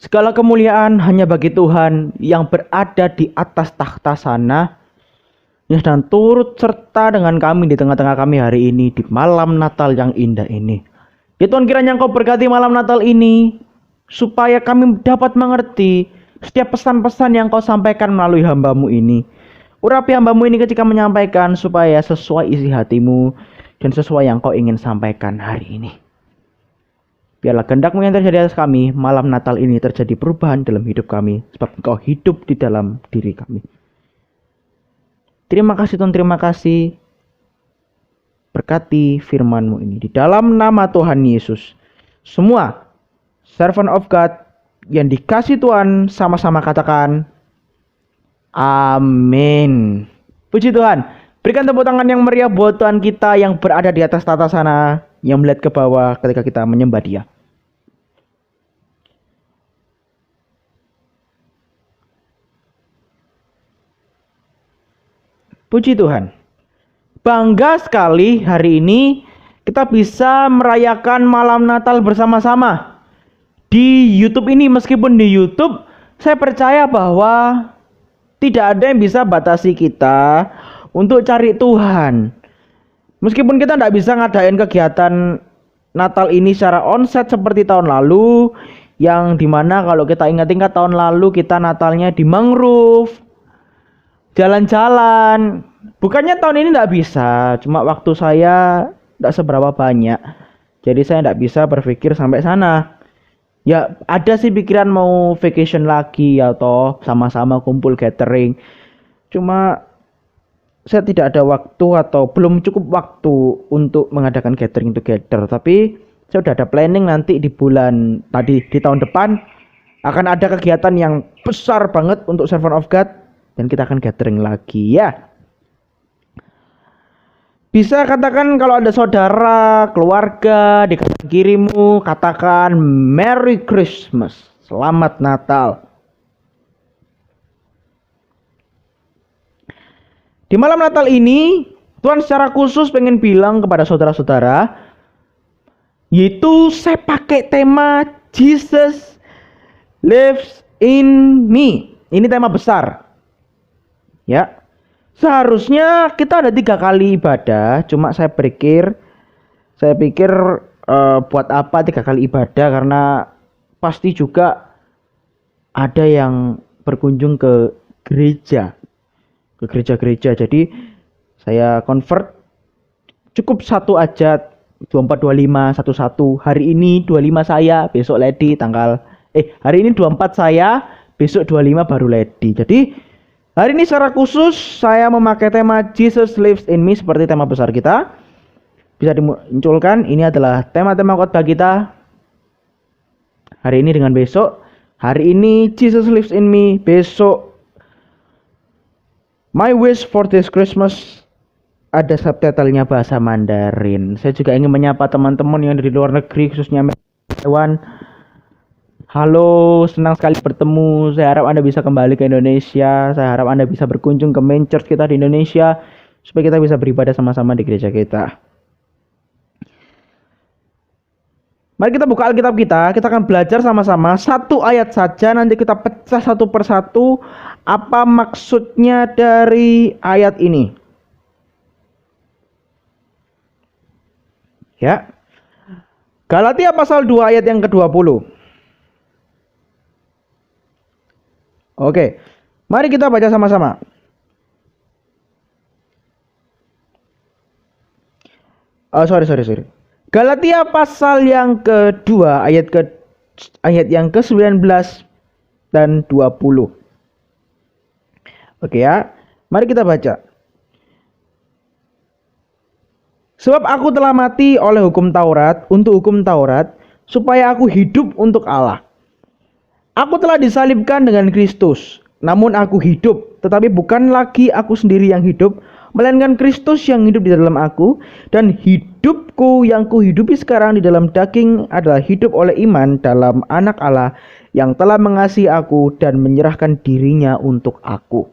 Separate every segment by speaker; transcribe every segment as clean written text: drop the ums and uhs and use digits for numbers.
Speaker 1: Segala kemuliaan hanya bagi Tuhan yang berada di atas takhta sana, yang sedang turut serta dengan kami di tengah-tengah kami hari ini di malam Natal yang indah ini. Ya Tuhan, kiranya Engkau berkati malam Natal ini, supaya kami dapat mengerti setiap pesan-pesan yang Kau sampaikan melalui hamba-Mu ini. Urapi hamba-Mu ini ketika menyampaikan, supaya sesuai isi hati-Mu dan sesuai yang Kau ingin sampaikan hari ini. Biarlah kehendak-Mu yang terjadi atas kami, malam Natal ini terjadi perubahan dalam hidup kami, sebab Engkau hidup di dalam diri kami. Terima kasih Tuhan, terima kasih. Berkati firman-Mu ini di dalam nama Tuhan Yesus. Semua servant of God yang dikasih Tuhan sama-sama katakan amin. Puji Tuhan. Berikan tepuk tangan yang meriah buat Tuhan kita yang berada di atas tata sana, yang melihat ke bawah ketika kita menyembah Dia. Puji Tuhan. Bangga sekali hari ini kita bisa merayakan malam Natal bersama-sama di YouTube ini. Meskipun di YouTube saya percaya bahwa tidak ada yang bisa batasi kita untuk cari Tuhan. Meskipun kita tidak bisa ngadain kegiatan Natal ini secara onset seperti tahun lalu, yang dimana kalau kita ingat-ingat tahun lalu kita Natalnya di mangrove, jalan-jalan. Bukannya tahun ini tidak bisa, cuma waktu saya tidak seberapa banyak, jadi saya tidak bisa berpikir sampai sana. Ya ada sih pikiran mau vacation lagi atau sama-sama kumpul gathering, cuma saya tidak ada waktu atau belum cukup waktu untuk mengadakan gathering together. Tapi saya sudah ada planning nanti di tahun depan akan ada kegiatan yang besar banget untuk servant of God, dan kita akan gathering lagi ya. Bisa katakan kalau ada saudara, keluarga di kanan kirimu, katakan Merry Christmas, Selamat Natal. Di malam Natal ini, Tuhan secara khusus pengen bilang kepada saudara-saudara, yaitu saya pakai tema Jesus lives in me. Ini tema besar. Ya. Seharusnya kita ada 3 kali ibadah, cuma saya pikir buat apa 3 kali ibadah, karena pasti juga ada yang berkunjung ke gereja-gereja. Jadi saya convert cukup satu aja, 24 25 11. Hari ini 25 saya, besok Lady hari ini 24 saya, besok 25 baru Lady. Jadi hari ini secara khusus saya memakai tema Jesus lives in me seperti tema besar kita. Bisa dimunculkan, ini adalah tema-tema khotbah kita hari ini dengan besok. Hari ini Jesus lives in me, besok My wish for this Christmas ada subtitlenya bahasa Mandarin. Saya juga ingin menyapa teman-teman yang dari luar negeri, khususnya Taiwan. Halo, senang sekali bertemu. Saya harap Anda bisa kembali ke Indonesia. Saya harap Anda bisa berkunjung ke main church kita di Indonesia, supaya kita bisa beribadah sama-sama di gereja kita. Mari kita buka Alkitab kita akan belajar sama-sama satu ayat saja, nanti kita pecah satu persatu apa maksudnya dari ayat ini. Ya. Galatia pasal 2 ayat yang ke-20. Oke. Mari kita baca sama-sama. Sorry. Galatia pasal yang kedua ayat yang ke-19 dan 20. Oke ya. Mari kita baca. Sebab aku telah mati oleh hukum Taurat, untuk hukum Taurat, supaya aku hidup untuk Allah. Aku telah disalibkan dengan Kristus, namun aku hidup, tetapi bukan lagi aku sendiri yang hidup, melainkan Kristus yang hidup di dalam aku. Dan hidupku yang kuhidupi sekarang di dalam daging adalah hidup oleh iman dalam Anak Allah yang telah mengasihi aku dan menyerahkan dirinya untuk aku.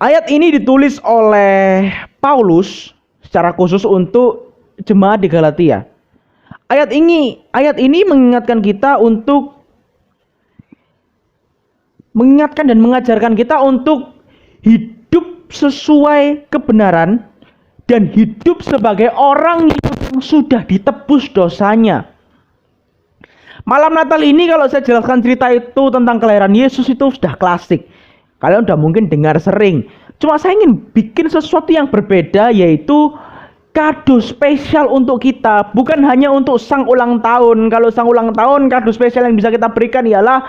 Speaker 1: Ayat ini ditulis oleh Paulus secara khusus untuk jemaat di Galatia. Ayat ini mengingatkan kita dan mengajarkan kita untuk hidup sesuai kebenaran dan hidup sebagai orang yang sudah ditebus dosanya. Malam Natal ini kalau saya jelaskan cerita itu tentang kelahiran Yesus itu sudah klasik. Kalian udah mungkin dengar sering. Cuma saya ingin bikin sesuatu yang berbeda, yaitu kado spesial untuk kita, bukan hanya untuk sang ulang tahun. Kalau sang ulang tahun, kado spesial yang bisa kita berikan ialah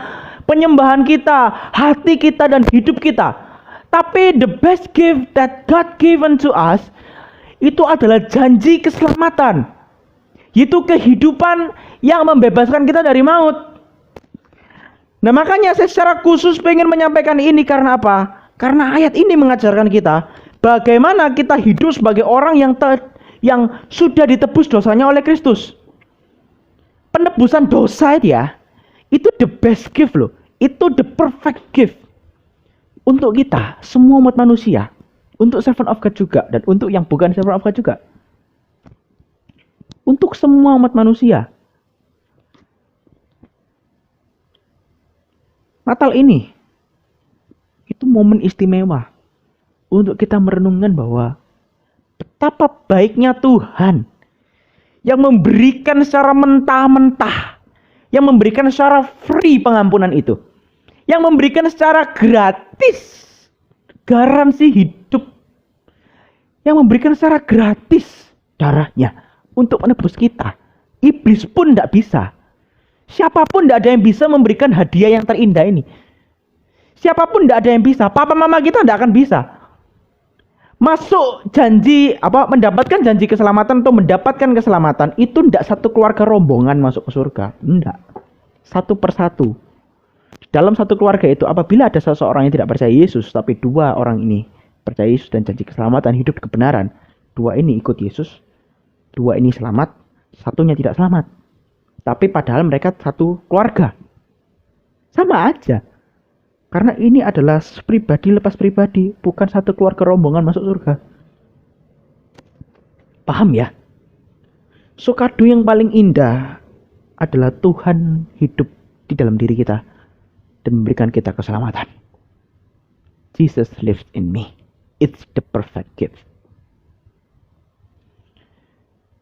Speaker 1: penyembahan kita, hati kita, dan hidup kita. Tapi the best gift that God given to us itu adalah janji keselamatan, yaitu kehidupan yang membebaskan kita dari maut. Nah, makanya saya secara khusus pengen menyampaikan ini karena apa? Karena ayat ini mengajarkan kita bagaimana kita hidup sebagai orang yang sudah ditebus dosanya oleh Kristus. Penebusan dosa itu the best gift loh. Itu the perfect gift untuk kita, semua umat manusia. Untuk servant of God juga, dan untuk yang bukan servant of God juga. Untuk semua umat manusia. Natal ini itu momen istimewa untuk kita merenungkan bahwa betapa baiknya Tuhan yang memberikan secara mentah-mentah, yang memberikan secara free pengampunan itu, yang memberikan secara gratis garansi hidup, yang memberikan secara gratis darahnya untuk menebus kita. Iblis pun tidak bisa. Siapapun tidak ada yang bisa memberikan hadiah yang terindah ini. Siapapun tidak ada yang bisa. Papa mama kita tidak akan bisa mendapatkan janji keselamatan atau mendapatkan keselamatan itu tidak satu keluarga rombongan masuk ke surga. Tidak. Satu persatu. Dalam satu keluarga itu apabila ada seseorang yang tidak percaya Yesus, tapi dua orang ini percaya Yesus dan janji keselamatan, hidup kebenaran, dua ini ikut Yesus, dua ini selamat, satunya tidak selamat. Tapi padahal mereka satu keluarga. Sama aja. Karena ini adalah pribadi lepas pribadi, bukan satu keluarga rombongan masuk surga. Paham ya? So, kado yang paling indah adalah Tuhan hidup di dalam diri kita dan memberikan kita keselamatan. Jesus lives in me. It's the perfect gift.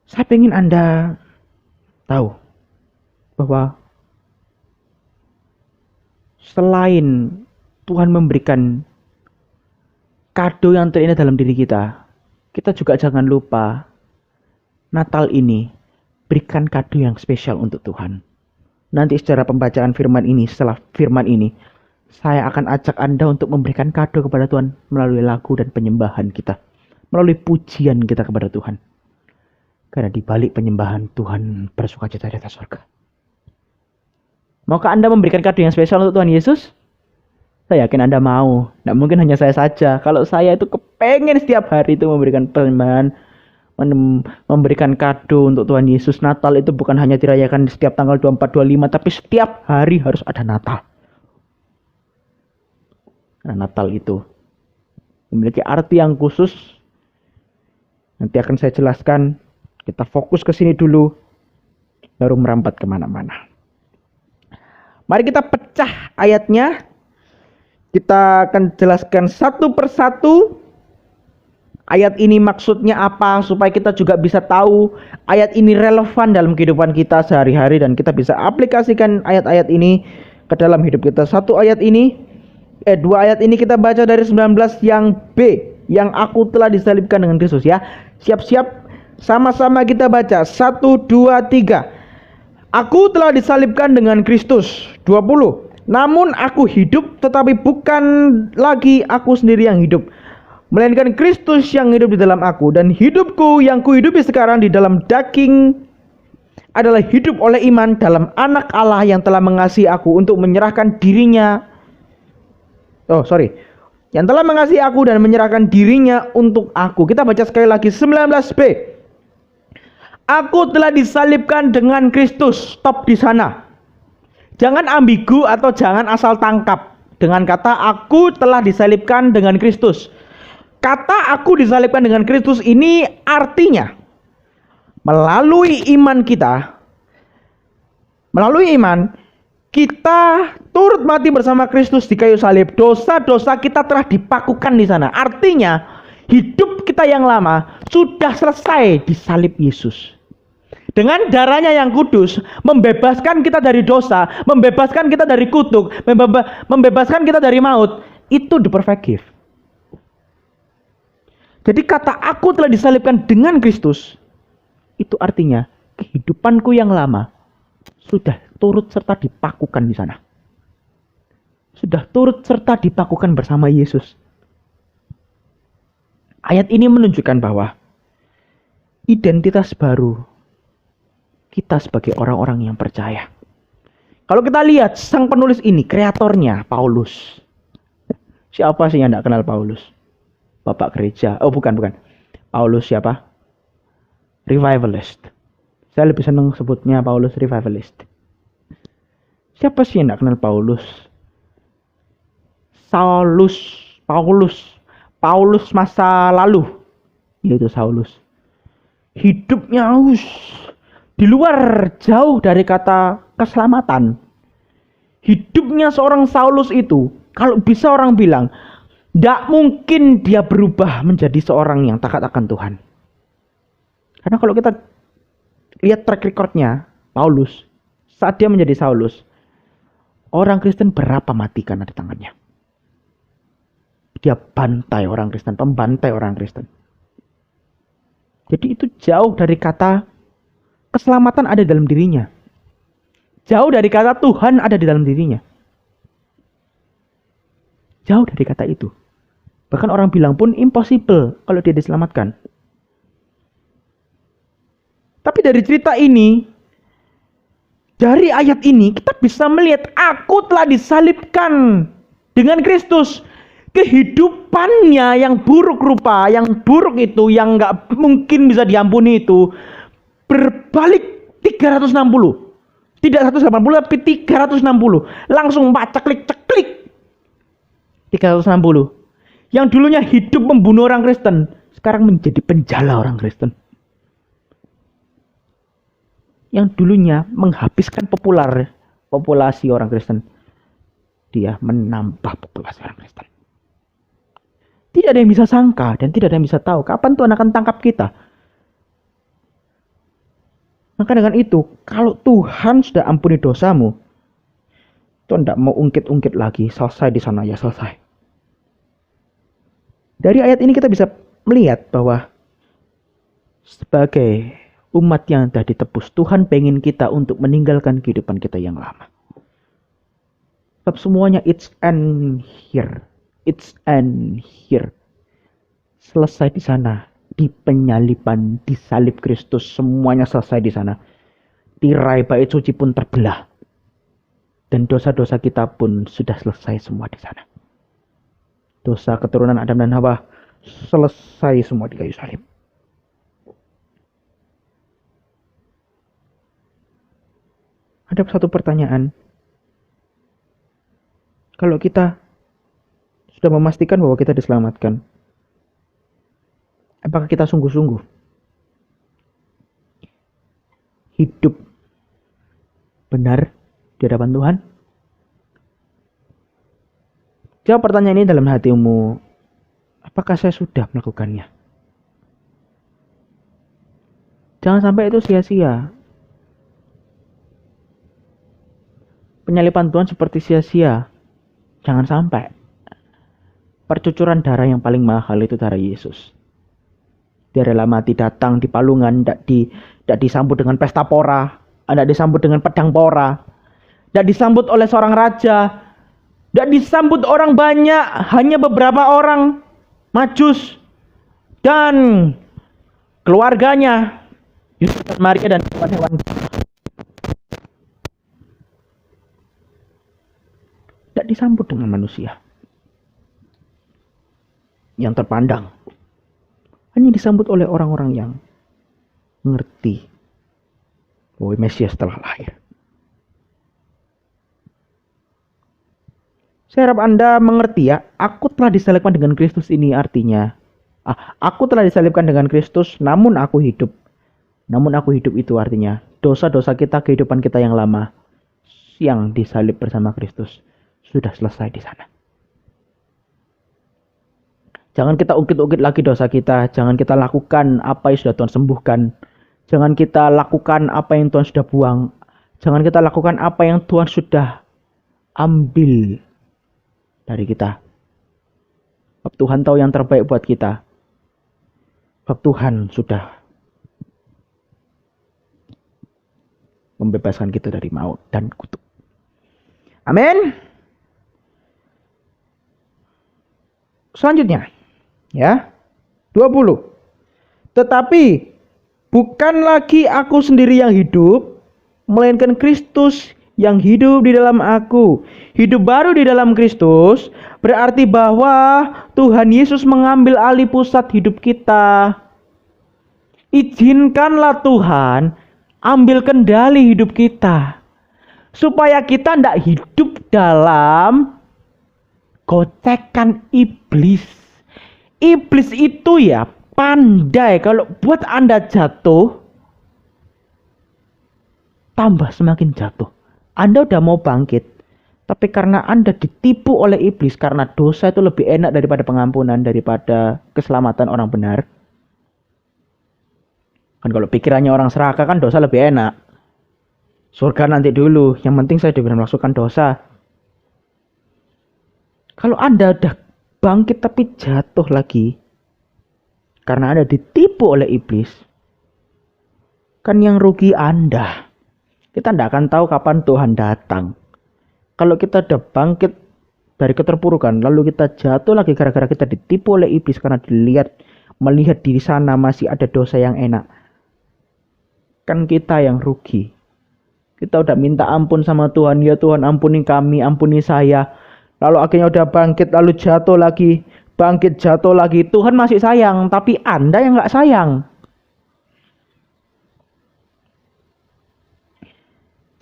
Speaker 1: Saya ingin Anda tahu bahwa selain Tuhan memberikan kado yang terindah dalam diri kita, kita juga jangan lupa Natal ini berikan kado yang spesial untuk Tuhan. Nanti secara pembacaan firman ini, setelah firman ini, saya akan ajak Anda untuk memberikan kado kepada Tuhan melalui lagu dan penyembahan kita, melalui pujian kita kepada Tuhan. Karena di balik penyembahan Tuhan bersukacita di atas surga. Maukah Anda memberikan kado yang spesial untuk Tuhan Yesus? Saya yakin Anda mau. Tidak mungkin hanya saya saja. Kalau saya itu kepengen setiap hari itu memberikan penyembahan, memberikan kado untuk Tuhan Yesus. Natal itu bukan hanya dirayakan setiap tanggal 24-25, tapi setiap hari harus ada Natal. Karena Natal itu memiliki arti yang khusus. Nanti akan saya jelaskan. Kita fokus ke sini dulu, baru merambat kemana-mana. Mari kita pecah ayatnya. Kita akan jelaskan satu persatu. Ayat ini maksudnya apa, supaya kita juga bisa tahu ayat ini relevan dalam kehidupan kita sehari-hari, dan kita bisa aplikasikan ayat-ayat ini ke dalam hidup kita. Dua ayat ini kita baca dari 19 yang B, yang aku telah disalibkan dengan Kristus ya. Siap-siap, sama-sama kita baca. 1, 2, 3. Aku telah disalibkan dengan Kristus. 20. Namun aku hidup, tetapi bukan lagi aku sendiri yang hidup, melainkan Kristus yang hidup di dalam aku. Dan hidupku yang kuhidupi sekarang di dalam daging adalah hidup oleh iman dalam Anak Allah yang telah mengasihi aku untuk menyerahkan dirinya. Yang telah mengasihi aku dan menyerahkan dirinya untuk aku. Kita baca sekali lagi 19b. Aku telah disalibkan dengan Kristus. Stop di sana. Jangan ambigu atau jangan asal tangkap dengan kata aku telah disalibkan dengan Kristus. Kata aku disalibkan dengan Kristus ini artinya melalui iman kita, Melalui iman, kita turut mati bersama Kristus di kayu salib. Dosa-dosa kita telah dipakukan di sana. Artinya, hidup kita yang lama sudah selesai di salib Yesus. Dengan darahnya yang kudus, membebaskan kita dari dosa, membebaskan kita dari kutuk, membebaskan kita dari maut. Itu the perfect gift. Jadi kata aku telah disalibkan dengan Kristus, itu artinya kehidupanku yang lama sudah turut serta dipakukan di sana. Sudah turut serta dipakukan bersama Yesus. Ayat ini menunjukkan bahwa identitas baru kita sebagai orang-orang yang percaya. Kalau kita lihat sang penulis ini, kreatornya Paulus. Siapa sih yang tidak kenal Paulus? Bapak gereja. Oh bukan. Paulus siapa? Revivalist. Saya lebih senang sebutnya Paulus Revivalist. Siapa sih yang tidak kenal Paulus? Paulus masa lalu, yaitu Saulus. Hidupnya di luar jauh dari kata keselamatan. Hidupnya seorang Saulus itu, kalau bisa orang bilang, tidak mungkin dia berubah menjadi seorang yang taat akan Tuhan. Karena kalau kita lihat track recordnya Paulus, saat dia menjadi Saulus, orang Kristen berapa mati karena di tangannya. Dia bantai orang Kristen, pembantai orang Kristen. Jadi itu jauh dari kata keselamatan ada dalam dirinya. Jauh dari kata Tuhan ada di dalam dirinya. Jauh dari kata itu. Bahkan orang bilang pun impossible kalau dia diselamatkan. Tapi dari cerita ini, dari ayat ini kita bisa melihat aku telah disalibkan dengan Kristus. Kehidupannya yang buruk rupa, yang buruk itu, yang gak mungkin bisa diampuni itu, berbalik 360. Tidak 180 tapi 360. Langsung ceklik 360. Yang dulunya hidup membunuh orang Kristen, sekarang menjadi penjala orang Kristen. Yang dulunya menghabiskan populasi orang Kristen, dia menambah populasi orang Kristen. Tidak ada yang bisa sangka dan tidak ada yang bisa tahu kapan Tuhan akan tangkap kita. Maka dengan itu, kalau Tuhan sudah ampuni dosamu, Tuhan tidak mau ungkit-ungkit lagi, selesai di sana ya selesai. Dari ayat ini kita bisa melihat bahwa sebagai umat yang sudah ditebus, Tuhan pengen kita untuk meninggalkan kehidupan kita yang lama. Sebab semuanya it's end here. Selesai di sana, di penyaliban, di salib Kristus, semuanya selesai di sana. Tirai bait suci pun terbelah. Dan dosa-dosa kita pun sudah selesai semua di sana. Dosa keturunan Adam dan Hawa selesai semua di kayu salib. Ada satu pertanyaan. Kalau kita sudah memastikan bahwa kita diselamatkan, apakah kita sungguh-sungguh hidup benar di hadapan Tuhan? Jawab pertanyaan ini dalam hatimu. Apakah saya sudah melakukannya? Jangan sampai itu sia-sia. Penyaliban Tuhan seperti sia-sia. Jangan sampai. Percucuran darah yang paling mahal itu darah Yesus. Dia rela mati datang di palungan, tidak disambut dengan pesta pora, tidak disambut dengan pedang pora, tidak disambut oleh seorang raja, tidak disambut orang banyak, hanya beberapa orang Majus dan keluarganya, Yusuf dan Maria dan hewan-hewan. Tidak disambut dengan manusia yang terpandang, hanya disambut oleh orang-orang yang mengerti bahwa Mesias telah lahir. Saya harap Anda mengerti ya, aku telah disalibkan dengan Kristus ini artinya, aku telah disalibkan dengan Kristus, namun aku hidup. Namun aku hidup itu artinya, dosa-dosa kita, kehidupan kita yang lama yang disalib bersama Kristus sudah selesai di sana. Jangan kita ungkit-ungkit lagi dosa kita. Jangan kita lakukan apa yang sudah Tuhan sembuhkan. Jangan kita lakukan apa yang Tuhan sudah buang. Jangan kita lakukan apa yang Tuhan sudah ambil dari kita. Sebab Tuhan tahu yang terbaik buat kita. Sebab Tuhan sudah membebaskan kita dari maut dan kutuk. Amin. Selanjutnya. Ya, 20. Tetapi bukan lagi aku sendiri yang hidup, melainkan Kristus yang hidup di dalam aku. Hidup baru di dalam Kristus berarti bahwa Tuhan Yesus mengambil alih pusat hidup kita. Izinkanlah Tuhan ambil kendali hidup kita, supaya kita tidak hidup dalam gocekan iblis. Iblis itu ya pandai kalau buat Anda jatuh, tambah semakin jatuh. Anda udah mau bangkit, tapi karena Anda ditipu oleh iblis, karena dosa itu lebih enak daripada pengampunan, daripada keselamatan orang benar. Kan kalau pikirannya orang serakah kan dosa lebih enak. Surga nanti dulu, yang penting saya diberi melakukan dosa. Kalau Anda udah bangkit tapi jatuh lagi karena Anda ditipu oleh iblis, kan yang rugi Anda. Kita tidak akan tahu kapan Tuhan datang. Kalau kita udah bangkit dari keterpurukan, lalu kita jatuh lagi gara-gara kita ditipu oleh iblis karena melihat di sana masih ada dosa yang enak, kan kita yang rugi. Kita udah minta ampun sama Tuhan, ya Tuhan ampuni kami, ampuni saya. Lalu akhirnya udah bangkit, lalu jatuh lagi, bangkit jatuh lagi. Tuhan masih sayang, tapi Anda yang gak sayang.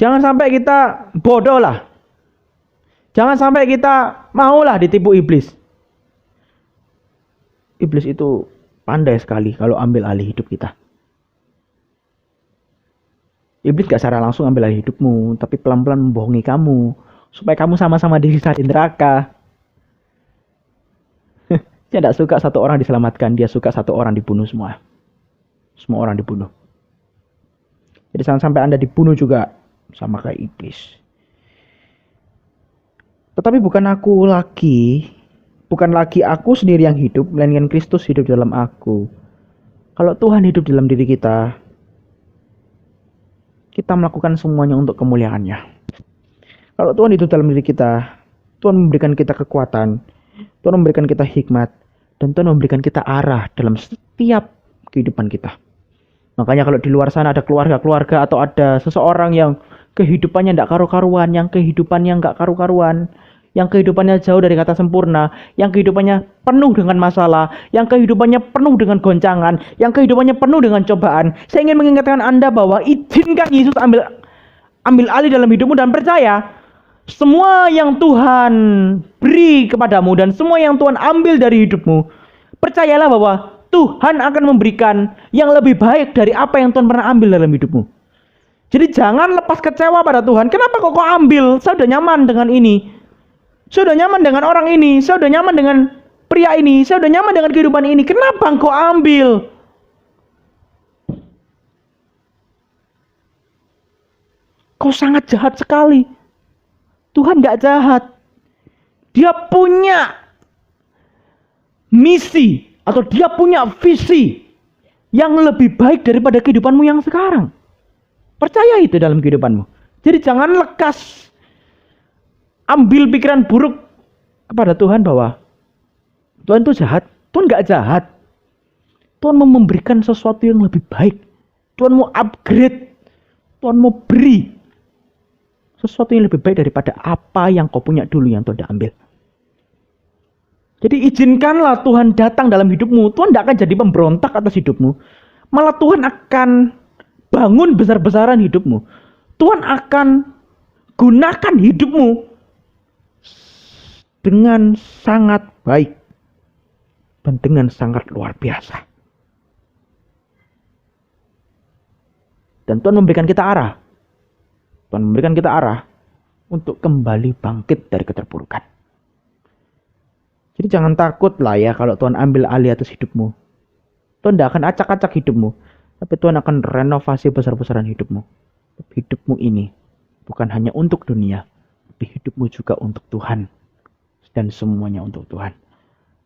Speaker 1: Jangan sampai kita bodoh lah. Jangan sampai kita maulah ditipu iblis. Iblis itu pandai sekali kalau ambil alih hidup kita. Iblis gak secara langsung ambil alih hidupmu, tapi pelan-pelan membohongi kamu, supaya kamu sama-sama disiksa di neraka. Dia tidak suka satu orang diselamatkan, dia suka satu orang dibunuh semua. Semua orang dibunuh. Jadi jangan sampai Anda dibunuh juga sama kayak iblis. Tetapi bukan lagi aku sendiri yang hidup, melainkan Kristus hidup dalam aku. Kalau Tuhan hidup dalam diri kita, kita melakukan semuanya untuk kemuliaannya. Kalau Tuhan hidup dalam diri kita, Tuhan memberikan kita kekuatan, Tuhan memberikan kita hikmat, dan Tuhan memberikan kita arah dalam setiap kehidupan kita. Makanya kalau di luar sana ada keluarga-keluarga atau ada seseorang yang kehidupannya tidak karu-karuan, yang kehidupannya nggak karu-karuan, yang kehidupannya jauh dari kata sempurna, yang kehidupannya penuh dengan masalah, yang kehidupannya penuh dengan goncangan, yang kehidupannya penuh dengan cobaan. Saya ingin mengingatkan Anda bahwa izinkan Yesus ambil alih dalam hidupmu dan percaya semua yang Tuhan beri kepadamu dan semua yang Tuhan ambil dari hidupmu, percayalah bahwa Tuhan akan memberikan yang lebih baik dari apa yang Tuhan pernah ambil dalam hidupmu. Jadi jangan lepas kecewa pada Tuhan. Kenapa kok ambil? Saya udah nyaman dengan ini. Saya udah nyaman dengan orang ini. Saya udah nyaman dengan pria ini. Saya udah nyaman dengan kehidupan ini. Kenapa engkau ambil? Kau sangat jahat sekali. Tuhan gak jahat. Dia punya misi atau dia punya visi yang lebih baik daripada kehidupanmu yang sekarang. Percaya itu dalam kehidupanmu. Jadi jangan lekas ambil pikiran buruk kepada Tuhan bahwa Tuhan itu jahat. Tuhan gak jahat. Tuhan mau memberikan sesuatu yang lebih baik. Tuhan mau upgrade. Tuhan mau beri sesuatu yang lebih baik daripada apa yang kau punya dulu yang Tuhan ambil. Jadi izinkanlah Tuhan datang dalam hidupmu. Tuhan tidak akan jadi pemberontak atas hidupmu. Malah Tuhan akan bangun besar-besaran hidupmu. Tuhan akan gunakan hidupmu dengan sangat baik dan dengan sangat luar biasa. Dan Tuhan memberikan kita arah. Tuhan memberikan kita arah untuk kembali bangkit dari keterpurukan. Jadi jangan takut lah ya kalau Tuhan ambil alih atas hidupmu. Tuhan tidak akan acak-acak hidupmu, tapi Tuhan akan renovasi besar-besaran hidupmu. Hidupmu ini bukan hanya untuk dunia, tapi hidupmu juga untuk Tuhan. Dan semuanya untuk Tuhan.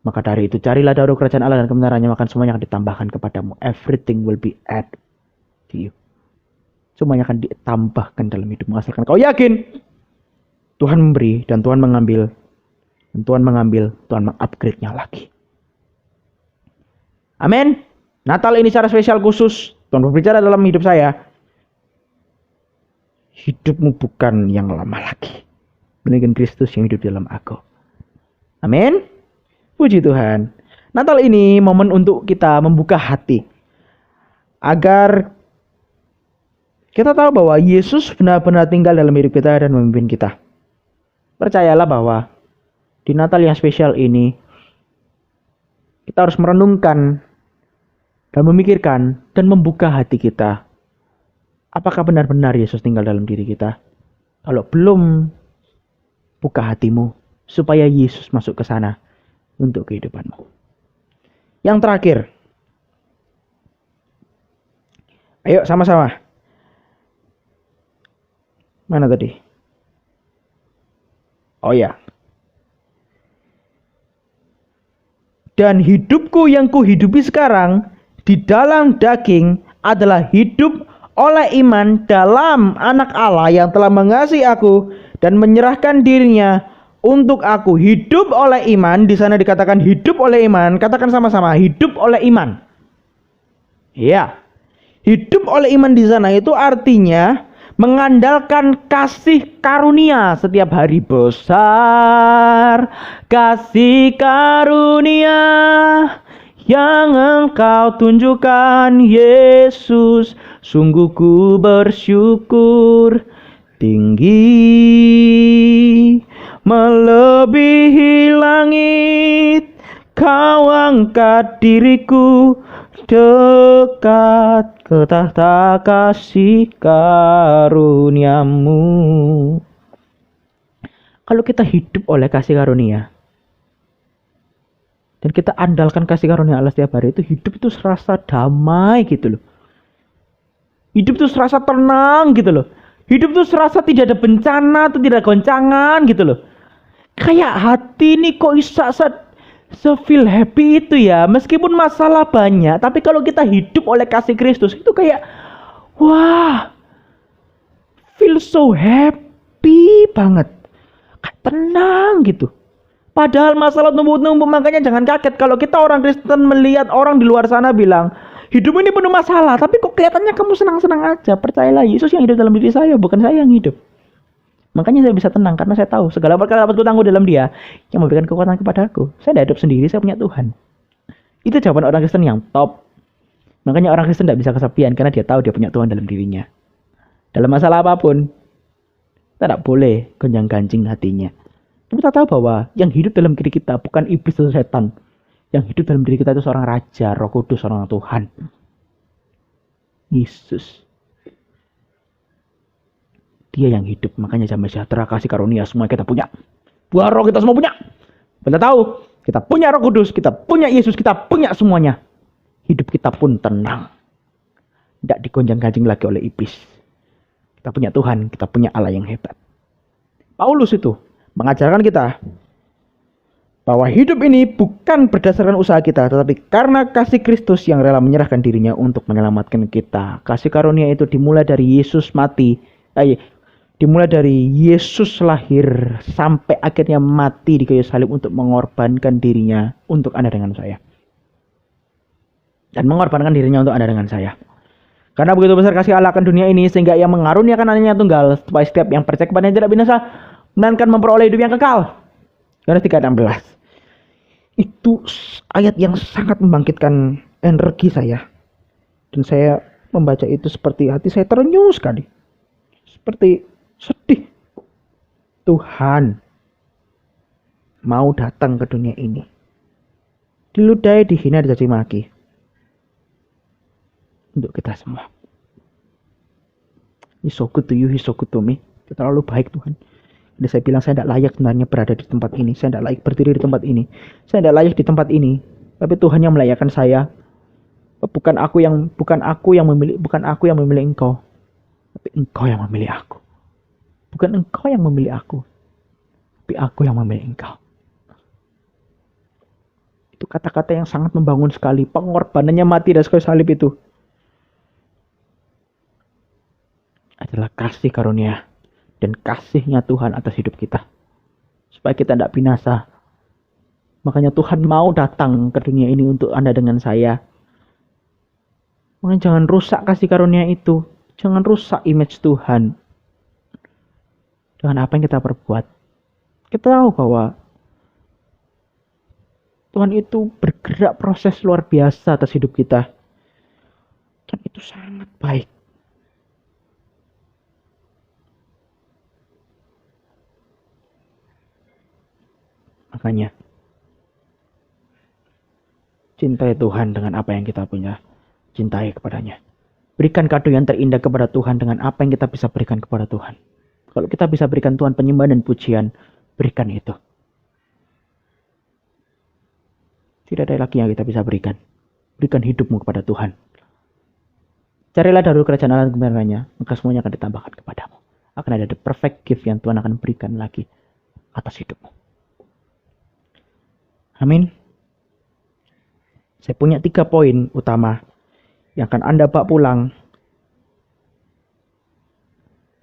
Speaker 1: Maka dari itu carilah dahulu kerajaan Allah dan kebenarannya, maka semuanya akan ditambahkan kepadamu. Everything will be added to you. Semuanya akan ditambahkan dalam hidupmu asalkan kau yakin Tuhan memberi dan Tuhan mengambil. Dan Tuhan mengambil, Tuhan mengupgrade-nya lagi. Amin. Natal ini secara spesial khusus Tuhan berbicara dalam hidup saya. Hidupmu bukan yang lama lagi, melainkan Kristus yang hidup dalam aku. Amin. Puji Tuhan. Natal ini momen untuk kita membuka hati. Agar kita tahu bahwa Yesus benar-benar tinggal dalam hidup kita dan memimpin kita. Percayalah bahwa di Natal yang spesial ini, kita harus merenungkan dan memikirkan dan membuka hati kita. Apakah benar-benar Yesus tinggal dalam diri kita? Kalau belum, buka hatimu supaya Yesus masuk ke sana untuk kehidupanmu. Yang terakhir, ayo sama-sama. Mana tadi? Oh ya. Dan hidupku yang kuhidupi sekarang di dalam daging adalah hidup oleh iman dalam Anak Allah yang telah mengasihi aku dan menyerahkan dirinya untuk aku. Hidup oleh iman, di sana dikatakan hidup oleh iman. Katakan sama-sama, hidup oleh iman. Ya, hidup oleh iman di sana itu artinya mengandalkan kasih karunia setiap hari. Besar kasih karunia yang Engkau tunjukkan Yesus, sungguh ku bersyukur. Tinggi melebihi langit, Kau angkat diriku dekat ke tahta kasih karuniamu. Kalau kita hidup oleh kasih karunia dan kita andalkan kasih karunia Allah setiap hari, itu hidup itu serasa damai gitu loh. Hidup itu serasa tenang gitu loh. Hidup itu serasa tidak ada bencana atau tidak goncangan gitu loh. Kayak hati ini kok bisa se-feel happy itu ya. Meskipun masalah banyak, tapi kalau kita hidup oleh kasih Kristus itu kayak wah, feel so happy banget. Kayak tenang gitu. Padahal masalah numpuk-numpuk, makanya jangan kaget kalau kita orang Kristen melihat orang di luar sana bilang, hidup ini penuh masalah, tapi kok kelihatannya kamu senang-senang aja. Percayalah, Yesus yang hidup dalam diri saya, bukan saya yang hidup. Makanya saya bisa tenang, karena saya tahu segala perkara dapat kutangguh dalam Dia yang memberikan kekuatan kepada aku. Saya tidak hidup sendiri, saya punya Tuhan. Itu jawaban orang Kristen yang top. Makanya orang Kristen tidak bisa kesepian, karena dia tahu dia punya Tuhan dalam dirinya. Dalam masalah apapun, kita tidak boleh gonjang-ganjing hatinya. Kita tahu bahwa yang hidup dalam diri kita bukan iblis atau setan. Yang hidup dalam diri kita itu seorang Raja, Roh Kudus, seorang Tuhan. Yesus. Dia yang hidup, makanya damai sejahtera, kasih karunia semua kita punya. Buah roh kita semua punya. Kita tahu, kita punya Roh Kudus, kita punya Yesus, kita punya semuanya. Hidup kita pun tenang. Tidak digonjang-ganjing lagi oleh iblis. Kita punya Tuhan, kita punya Allah yang hebat. Paulus itu mengajarkan kita bahwa hidup ini bukan berdasarkan usaha kita, tetapi karena kasih Kristus yang rela menyerahkan dirinya untuk menyelamatkan kita. Kasih karunia itu dimulai dari Yesus mati, dimulai dari Yesus lahir sampai akhirnya mati di kayu salib untuk mengorbankan dirinya untuk Anda dengan saya. Dan mengorbankan dirinya untuk Anda dengan saya. Karena begitu besar kasih Allah akan dunia ini, sehingga Ia mengaruniakan anaknya tunggal, supaya setiap yang percaya kepadanya tidak binasa, melainkan memperoleh hidup yang kekal. Yohanes 3:16. Itu ayat yang sangat membangkitkan energi saya. Dan saya membaca itu seperti hati saya terenyuh sekali. Seperti sedih. Tuhan mau datang ke dunia ini. Diludahi, dihina, dicaci maki. Untuk kita semua. He's so good to you, he's so good to me. Dia terlalu baik Tuhan. Dan saya bilang saya tidak layak sebenarnya berada di tempat ini. Saya tidak layak berdiri di tempat ini. Saya tidak layak di tempat ini. Tapi Tuhan yang melayakkan saya. Bukan aku yang memilih engkau. Tapi engkau yang memilih aku. Bukan engkau yang memilih aku. Tapi aku yang memilih engkau. Itu kata-kata yang sangat membangun sekali. Pengorbanannya mati dan kayu salib itu adalah kasih karunia dan kasihnya Tuhan atas hidup kita. Supaya kita tidak binasa. Makanya Tuhan mau datang ke dunia ini untuk Anda dengan saya. Makanya jangan rusak kasih karunia itu. Jangan rusak image Tuhan. Dengan apa yang kita perbuat. Kita tahu bahwa Tuhan itu bergerak proses luar biasa atas hidup kita. Dan itu sangat baik. Makanya, cintai Tuhan dengan apa yang kita punya. Cintai kepadanya. Berikan kado yang terindah kepada Tuhan dengan apa yang kita bisa berikan kepada Tuhan. Kalau kita bisa berikan Tuhan penyembahan dan pujian, berikan itu. Tidak ada lagi yang kita bisa berikan. Berikan hidupmu kepada Tuhan. Carilah dahulu kerajaan Allah dan kebenarannya, maka semuanya akan ditambahkan kepadamu. Akan ada the perfect gift yang Tuhan akan berikan lagi atas hidupmu. Amin. Saya punya 3 poin utama yang akan Anda bawa pulang.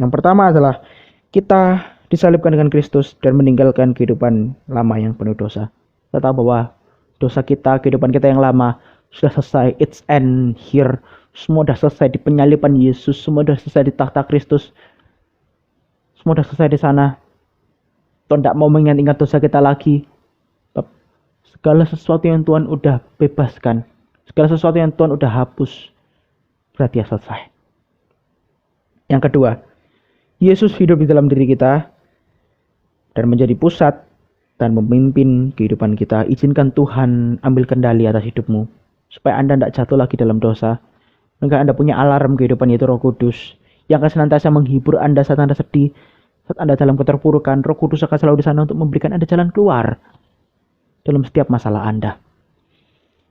Speaker 1: Yang pertama adalah kita disalibkan dengan Kristus dan meninggalkan kehidupan lama yang penuh dosa. Kita tahu bahwa dosa kita, kehidupan kita yang lama sudah selesai. It's end here. Semua sudah selesai di penyaliban Yesus. Semua sudah selesai di takhta Kristus. Semua sudah selesai di sana. Tuhan tidak mau mengingat-ingat dosa kita lagi. Segala sesuatu yang Tuhan udah bebaskan. Segala sesuatu yang Tuhan udah hapus. Berarti selesai. Yang kedua, Yesus hidup di dalam diri kita. Dan menjadi pusat dan memimpin kehidupan kita. Izinkan Tuhan ambil kendali atas hidupmu. Supaya Anda tidak jatuh lagi dalam dosa. Maka Anda punya alarm kehidupan, yaitu Roh Kudus. Yang akan senantiasa menghibur Anda saat Anda sedih. Saat Anda dalam keterpurukan, Roh Kudus akan selalu di sana untuk memberikan Anda jalan keluar. Dalam setiap masalah Anda.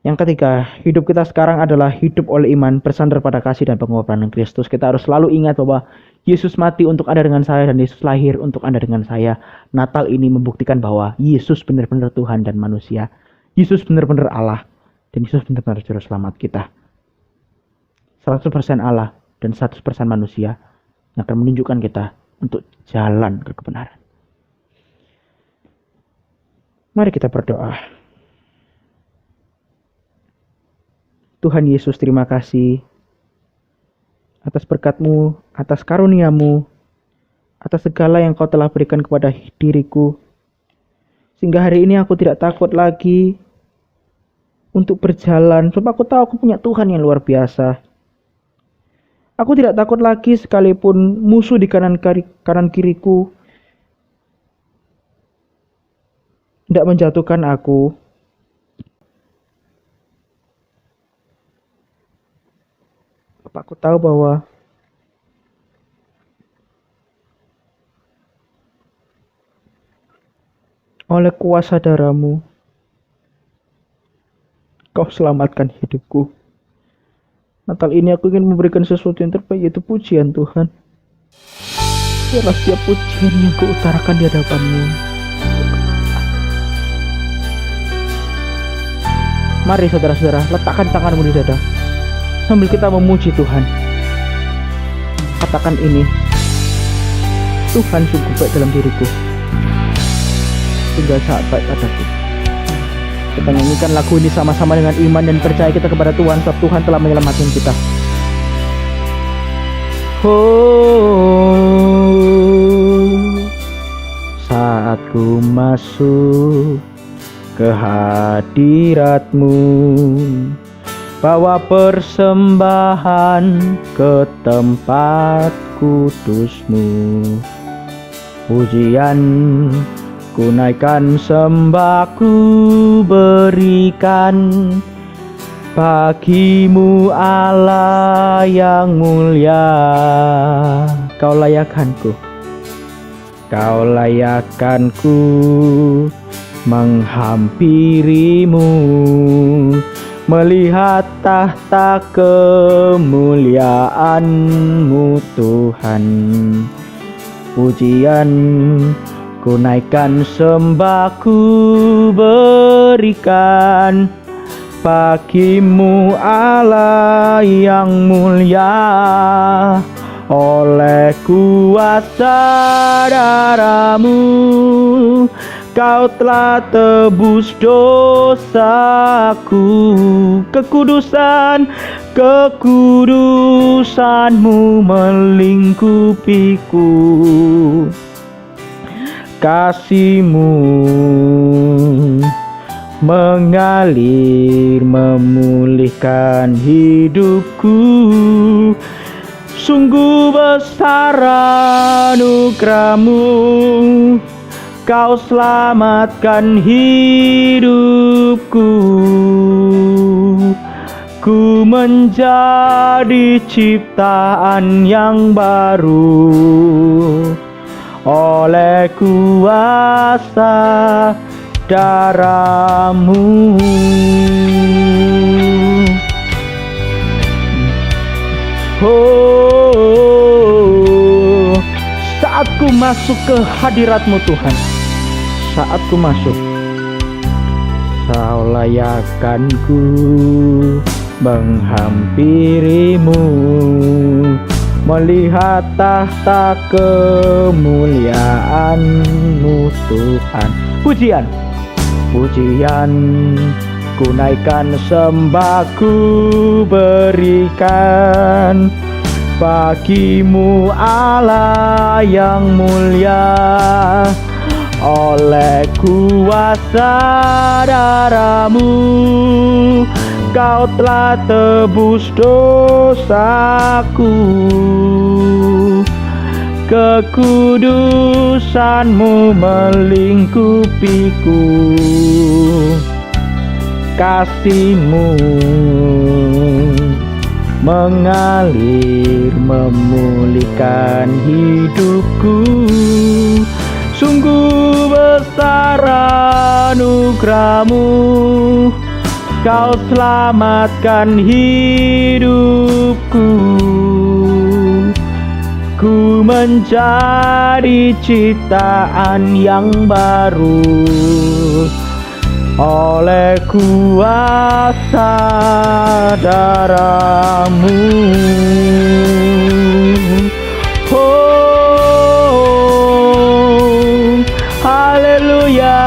Speaker 1: Yang ketiga, hidup kita sekarang adalah hidup oleh iman bersandar pada kasih dan pengorbanan Kristus. Kita harus selalu ingat bahwa Yesus mati untuk Anda dengan saya dan Yesus lahir untuk Anda dengan saya. Natal ini membuktikan bahwa Yesus benar-benar Tuhan dan manusia. Yesus benar-benar Allah dan Yesus benar-benar juru selamat kita. 100% Allah dan 100% manusia yang akan menunjukkan kita untuk jalan ke kebenaran. Mari kita berdoa. Tuhan Yesus, terima kasih atas berkat-Mu, atas karunia-Mu, atas segala yang Kau telah berikan kepada diriku. Sehingga hari ini aku tidak takut lagi untuk berjalan, sebab aku tahu aku punya Tuhan yang luar biasa. Aku tidak takut lagi sekalipun musuh di kanan kiriku tidak menjatuhkan aku. Aku tahu bahwa oleh kuasa darah-Mu Kau selamatkan hidupku. Natal ini aku ingin memberikan sesuatu yang terbaik, yaitu pujian Tuhan. Biarlah setiap pujian yang kuutarakan di hadapan-Mu. Mari saudara-saudara, letakkan tanganmu di dada sambil kita memuji Tuhan. Katakan ini, Tuhan sungguh baik dalam diriku, hingga saat baik padaku. Kita nyanyikan lagu ini sama-sama dengan iman dan percaya kita kepada Tuhan, sebab Tuhan telah menyelamatkan kita. Saat ku masuk ke hadirat-Mu, bawa persembahan ke tempat kudus-Mu. Pujian ku naikkan, sembah ku berikan bagi-Mu Allah yang mulia. Kau layakkanku, Kau layakkanku menghampirimu, melihat tahta kemuliaan-Mu Tuhan. Pujian ku naikkan, sembahku berikan bagimu Allah yang mulia. Oleh kuasa darah-Mu Kau telah tebus dosaku. Kekudusan-Mu melingkupiku. Kasih-Mu mengalir memulihkan hidupku. Sungguh besar anugerah-Mu, Kau selamatkan hidupku. Ku menjadi ciptaan yang baru oleh kuasa darah-Mu. Oh, saat ku masuk ke hadirat-Mu Tuhan, saat ku masuk, Kau layakkanku menghampirimu, melihat tahta kemuliaan-Mu Tuhan. Pujian ku naikkan, sembahku berikan bagimu Allah yang mulia. Oleh kuasa darah-Mu Kau telah tebus dosaku. Kekudusan-Mu melingkupiku. Kasih-Mu mengalir memulihkan hidupku. Sungguh besar anugerah-Mu, Kau selamatkan hidupku. Ku menjadi ciptaan yang baru oleh kuasa darah-Mu. Oh, haleluya.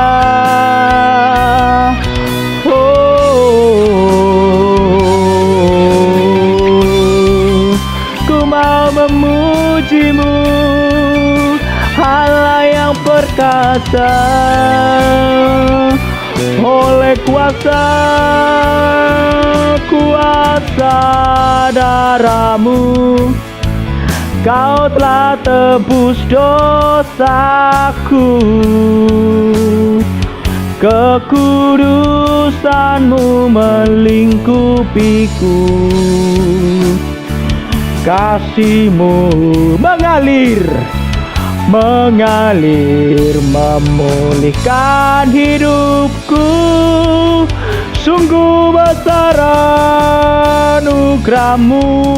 Speaker 1: Oh, ku mau memuji-Mu, Allah yang perkasa. Oleh kuasa darah-Mu Kau telah tebus dosaku. Kekudusan-Mu melingkupiku. Kasih-Mu mengalir memulihkan hidupku. Sungguh besar anugerah-Mu,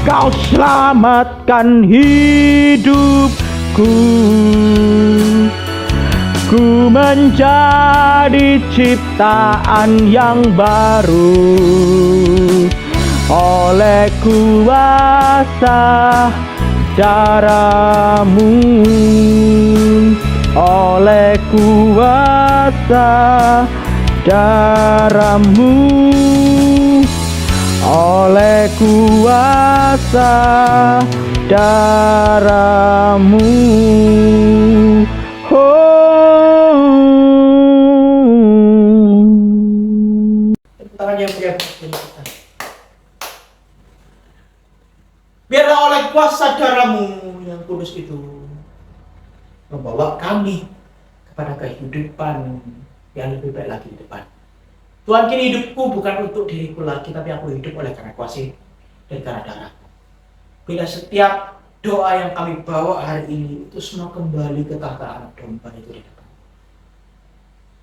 Speaker 1: Kau selamatkan hidupku. Ku menjadi ciptaan yang baru oleh kuasa darah-Mu. Oleh kuasa darah-Mu, oleh kuasa darah-Mu.
Speaker 2: Biarlah oleh kuasa darah-Mu yang kudus itu membawa kami kepada kehidupan yang lebih baik lagi di depan. Tuhan, kini hidupku bukan untuk diriku lagi, tapi aku hidup oleh karena kuasa dan karena darah. Bila setiap doa yang kami bawa hari ini itu semua kembali ke tahta anak domba itu di depan.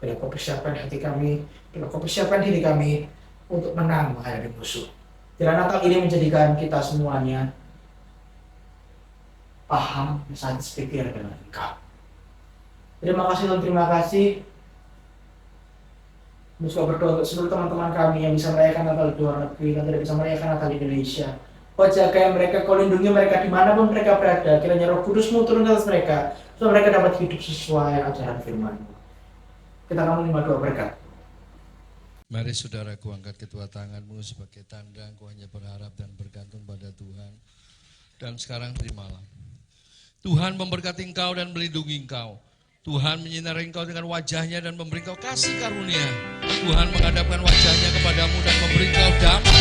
Speaker 2: Bila kau persiapkan hati kami, bila kau persiapkan diri kami untuk menang menghadapi musuh. Bila Natal ini menjadikan kita semuanya paham, saat sepikir dengan Engkau. Terima kasih Tuhan, terima kasih. Musuh berdoa untuk seluruh teman-teman kami yang bisa merayakan Natal di luar negeri, yang tidak bisa merayakan Natal di Indonesia. Kau jaga mereka, kau lindungi mereka dimanapun mereka berada. Kiranya Roh Kudus-Mu turun atas mereka, supaya mereka dapat hidup sesuai ajaran firman-Mu. Kita akan menerima doa berkat.
Speaker 3: Mari saudaraku angkat kedua tanganmu sebagai tanda engkau hanya berharap dan bergantung pada Tuhan. Dan sekarang terimalah. Tuhan memberkati engkau dan melindungi engkau. Tuhan menyinari engkau dengan wajahnya dan memberi engkau kasih karunia. Tuhan menghadapkan wajahnya kepadamu dan memberi engkau damai.